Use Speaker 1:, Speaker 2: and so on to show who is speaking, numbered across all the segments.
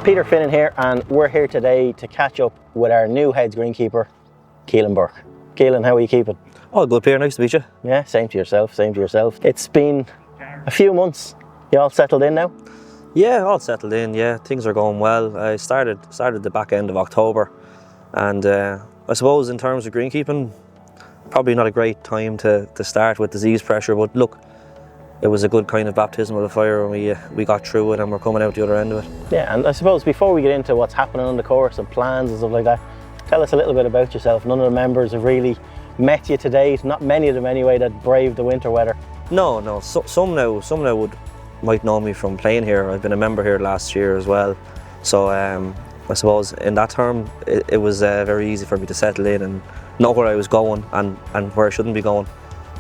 Speaker 1: Peter Finnan here, and we're here today to catch up with our new heads greenkeeper, Cialan Burke. Cialan, how are you keeping?
Speaker 2: Oh, good, Peter. Nice to meet you.
Speaker 1: Yeah, same to yourself, same to yourself. It's been a few months. You all settled in now?
Speaker 2: Yeah, all settled in. Yeah, things are going well. I started the back end of October, and I suppose in terms of greenkeeping, probably not a great time to start with disease pressure. But look, it was a good kind of baptism of the fire, and we got through it, and we're coming out the other end of it.
Speaker 1: Yeah, and I suppose before we get into what's happening on the course and plans and stuff like that, tell us a little bit about yourself. None of the members have really met you to date, not many of them anyway, that braved the winter weather.
Speaker 2: No. Some now might know me from playing here. I've been a member here last year as well. So I suppose in that term, it was very easy for me to settle in and know where I was going and where I shouldn't be going.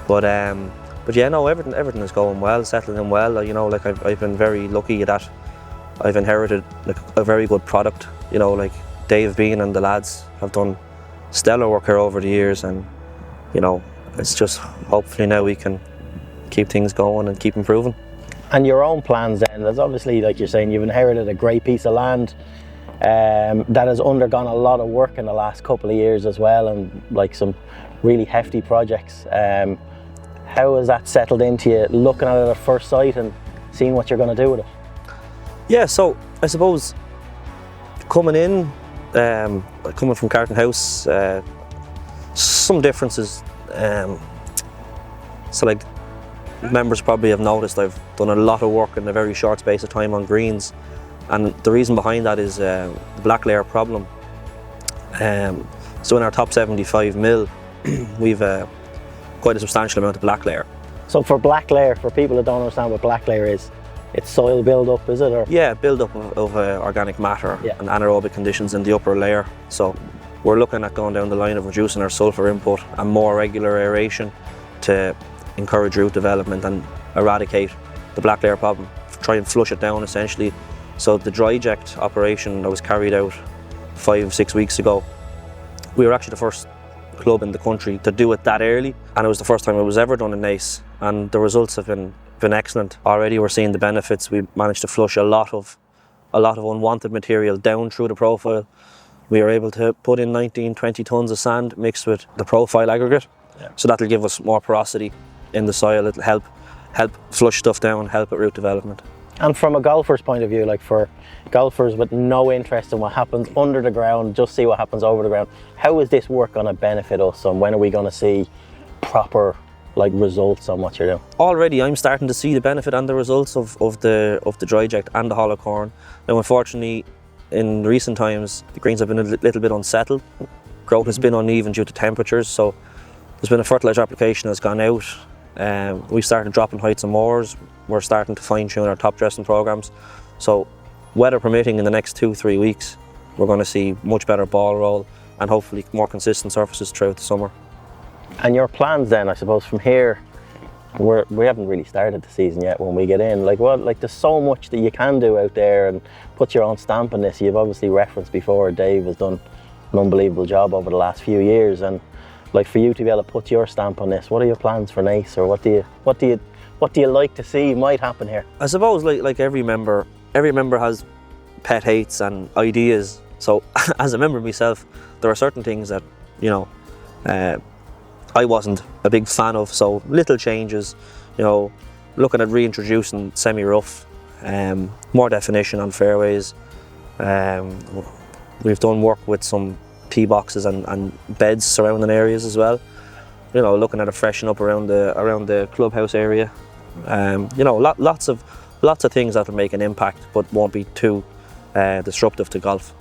Speaker 2: But yeah, no, everything is going well, settling in well. You know, like I've been very lucky that I've inherited like a very good product. You know, like Dave Bean and the lads have done stellar work here over the years, and you know, it's just hopefully now we can keep things going and keep improving.
Speaker 1: And your own plans then, there's obviously, like you're saying, you've inherited a great piece of land that has undergone a lot of work in the last couple of years as well, and like some really hefty projects. How has that settled into you, looking at it at first sight and seeing what you're going to do with it?
Speaker 2: Yeah, so I suppose coming in, coming from Carton House, some differences. So like members probably have noticed, I've done a lot of work in a very short space of time on greens, and the reason behind that is the black layer problem. So in our top 75 mil, we've quite a substantial amount of black layer.
Speaker 1: So for black layer, for people that don't understand what black layer is, it's soil build-up, is it? Or?
Speaker 2: Yeah, build-up of organic matter and anaerobic conditions in the upper layer. So we're looking at going down the line of reducing our sulphur input and more regular aeration to encourage root development and eradicate the black layer problem, try and flush it down essentially. So the dry eject operation that was carried out 5-6 weeks ago, we were actually the first club in the country to do it that early, and it was the first time it was ever done in Naas, and the results have been excellent. Already we're seeing the benefits. We managed to flush a lot of unwanted material down through the profile. We were able to put in 19-20 tons of sand mixed with the profile aggregate, so that'll give us more porosity in the soil. It'll help flush stuff down, help with root development. And
Speaker 1: from a golfer's point of view, like for golfers with no interest in what happens under the ground, just see what happens over the ground, how is this work going to benefit us, and when are we going to see proper like results on what you're doing? Already I'm starting to see the benefit and the results of the dry eject and the hollow corn. Now unfortunately in recent times the greens have been a little bit unsettled. Growth has been uneven due to temperatures, so there's been a fertiliser application that's gone out. We started dropping heights and moors. We're starting to fine tune our top dressing programs. So weather permitting, in the next 2-3 weeks we're going to see much better ball roll and hopefully more consistent surfaces throughout the summer. And your plans then, I suppose, from here, we haven't really started the season yet when we get in. Like there's so much that you can do out there and put your own stamp on this. You've obviously referenced before, Dave has done an unbelievable job over the last few years, and like for you to be able to put your stamp on this, what are your plans for Naas, or what do you like to see might happen here? I suppose like every member has pet hates and ideas. So as a member myself, there are certain things that, you know, I wasn't a big fan of. So little changes, you know, looking at reintroducing semi-rough, more definition on fairways. We've done work with some tee boxes and beds surrounding areas as well. You know, looking at a freshen up around the clubhouse area. You know, lots of things that will make an impact, but won't be too disruptive to golf.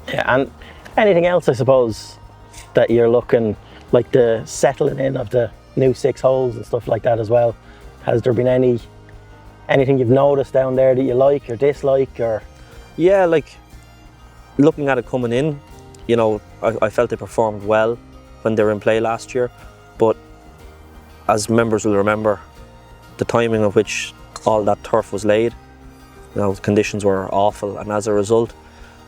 Speaker 1: Yeah, and anything else, I suppose, that you're looking, like the settling in of the new 6 holes and stuff like that as well. Has there been anything you've noticed down there that you like or dislike, or? Yeah, like looking at it coming in, you know, I felt they performed well when they were in play last year, but as members will remember, the timing of which all that turf was laid, you know, conditions were awful, and as a result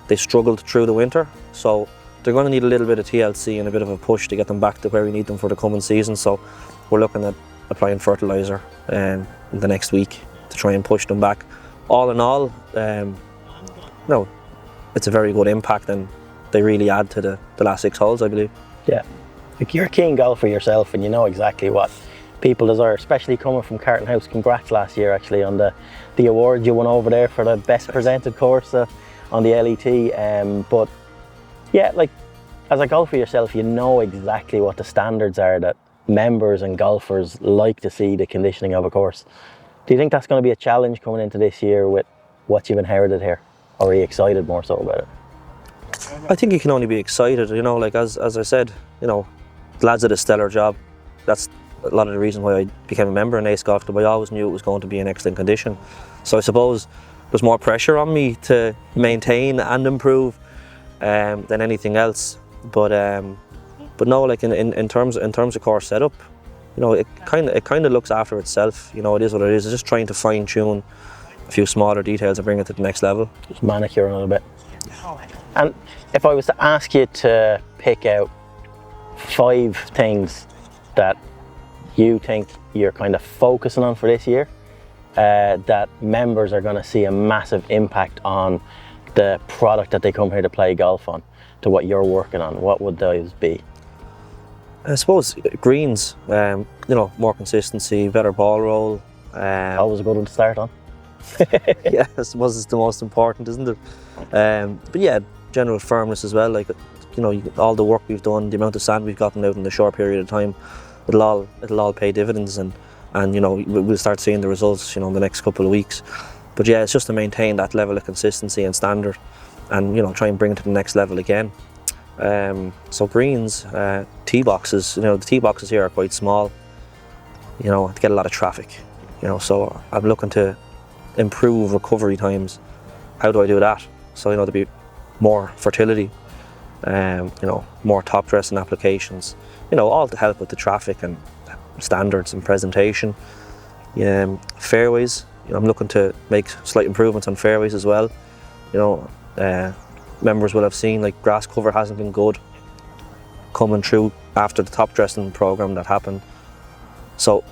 Speaker 1: they struggled through the winter. So they're going to need a little bit of TLC and a bit of a push to get them back to where we need them for the coming season. So we're looking at applying fertiliser in the next week to try and push them back. All in all, no,
Speaker 2: it's a very good impact, and they really add to the last 6 holes, I believe.
Speaker 1: Yeah, like you're a keen golfer yourself, and you know exactly what people desire, especially coming from Carton House. Congrats last year actually on the award you won over there for the best presented course on the LET. But yeah, like as a golfer yourself, you know exactly what the standards are that members and golfers like to see the conditioning of a course. Do you think that's going to be a challenge coming into this year with what you've inherited here, or are you excited more so about it?
Speaker 2: I think you can only be excited, you know, like as I said, you know, the lads did a stellar job. That's a lot of the reason why I became a member in Naas Golf Club. I always knew it was going to be in excellent condition. So I suppose there's more pressure on me to maintain and improve than anything else. But no, like in terms of course setup, you know, it kind of looks after itself. You know, it is what it is. It's just trying to fine tune a few smaller details and bring it to the next level.
Speaker 1: Just manicure a little bit. And if I was to ask you to pick out 5 things that you think you're kind of focusing on for this year, that members are going to see a massive impact on the product that they come here to play golf on, to what you're working on, what would those be?
Speaker 2: I suppose greens, you know, more consistency, better ball roll.
Speaker 1: Always a good one to start on.
Speaker 2: Yeah, I suppose it's the most important, isn't it? But yeah, general firmness as well. Like, you know, all the work we've done, the amount of sand we've gotten out in a short period of time, it'll all pay dividends, and you know, we'll start seeing the results, you know, in the next couple of weeks. But yeah, it's just to maintain that level of consistency and standard, and you know, try and bring it to the next level again. So greens, tee boxes. You know, the tee boxes here are quite small. You know, to get a lot of traffic. You know, so I'm looking to improve recovery times. How do I do that? So, you know, to be more fertility, you know, more top dressing applications, you know, all to help with the traffic and standards and presentation. Fairways, you know, I'm looking to make slight improvements on fairways as well. You know, members will have seen, like, grass cover hasn't been good coming through after the top dressing program that happened. So,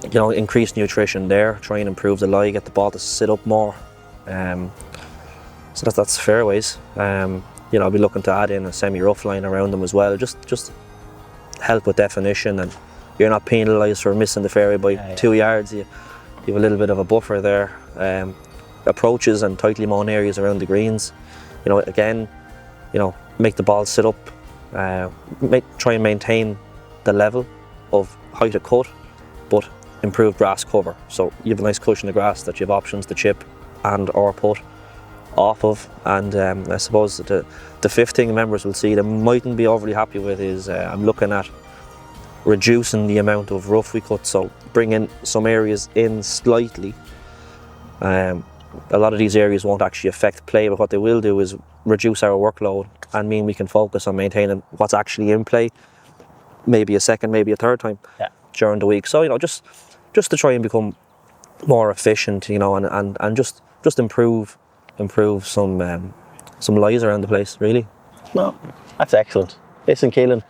Speaker 2: you know, increase nutrition there, try and improve the lie, get the ball to sit up more. So that's fairways. You know, I'll be looking to add in a semi-rough line around them as well, just help with definition, and you're not penalised for missing the fairway by 2 yards. You have a little bit of a buffer there. Approaches and tightly mown areas around the greens. You know, again, you know, make the ball sit up. Try and maintain the level of height of cut, but improve grass cover. So you have a nice cushion of grass that you have options to chip and or put off of. And I suppose the 5th thing members will see they mightn't be overly happy with is I'm looking at reducing the amount of rough we cut, so bringing some areas in slightly. A lot of these areas won't actually affect play, but what they will do is reduce our workload and mean we can focus on maintaining what's actually in play, maybe a second, maybe a third time during the week. So, you know, just to try and become more efficient, you know, and just improve some lies around the place, really.
Speaker 1: No, that's excellent. Listen, Cialan,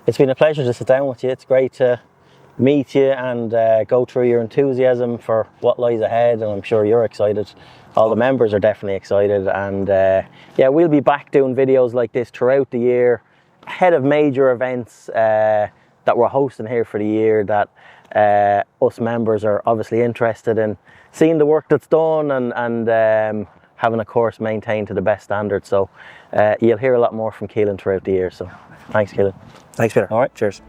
Speaker 1: it's been a pleasure to sit down with you. It's great to meet you and go through your enthusiasm for what lies ahead, and I'm sure you're excited. All the members are definitely excited, and yeah, we'll be back doing videos like this throughout the year, ahead of major events that we're hosting here for the year, that us members are obviously interested in seeing the work that's done and having a course maintained to the best standard. So you'll hear a lot more from Cialan throughout the year. So thanks, Cialan.
Speaker 2: Thanks, Peter.
Speaker 1: All right,
Speaker 2: cheers.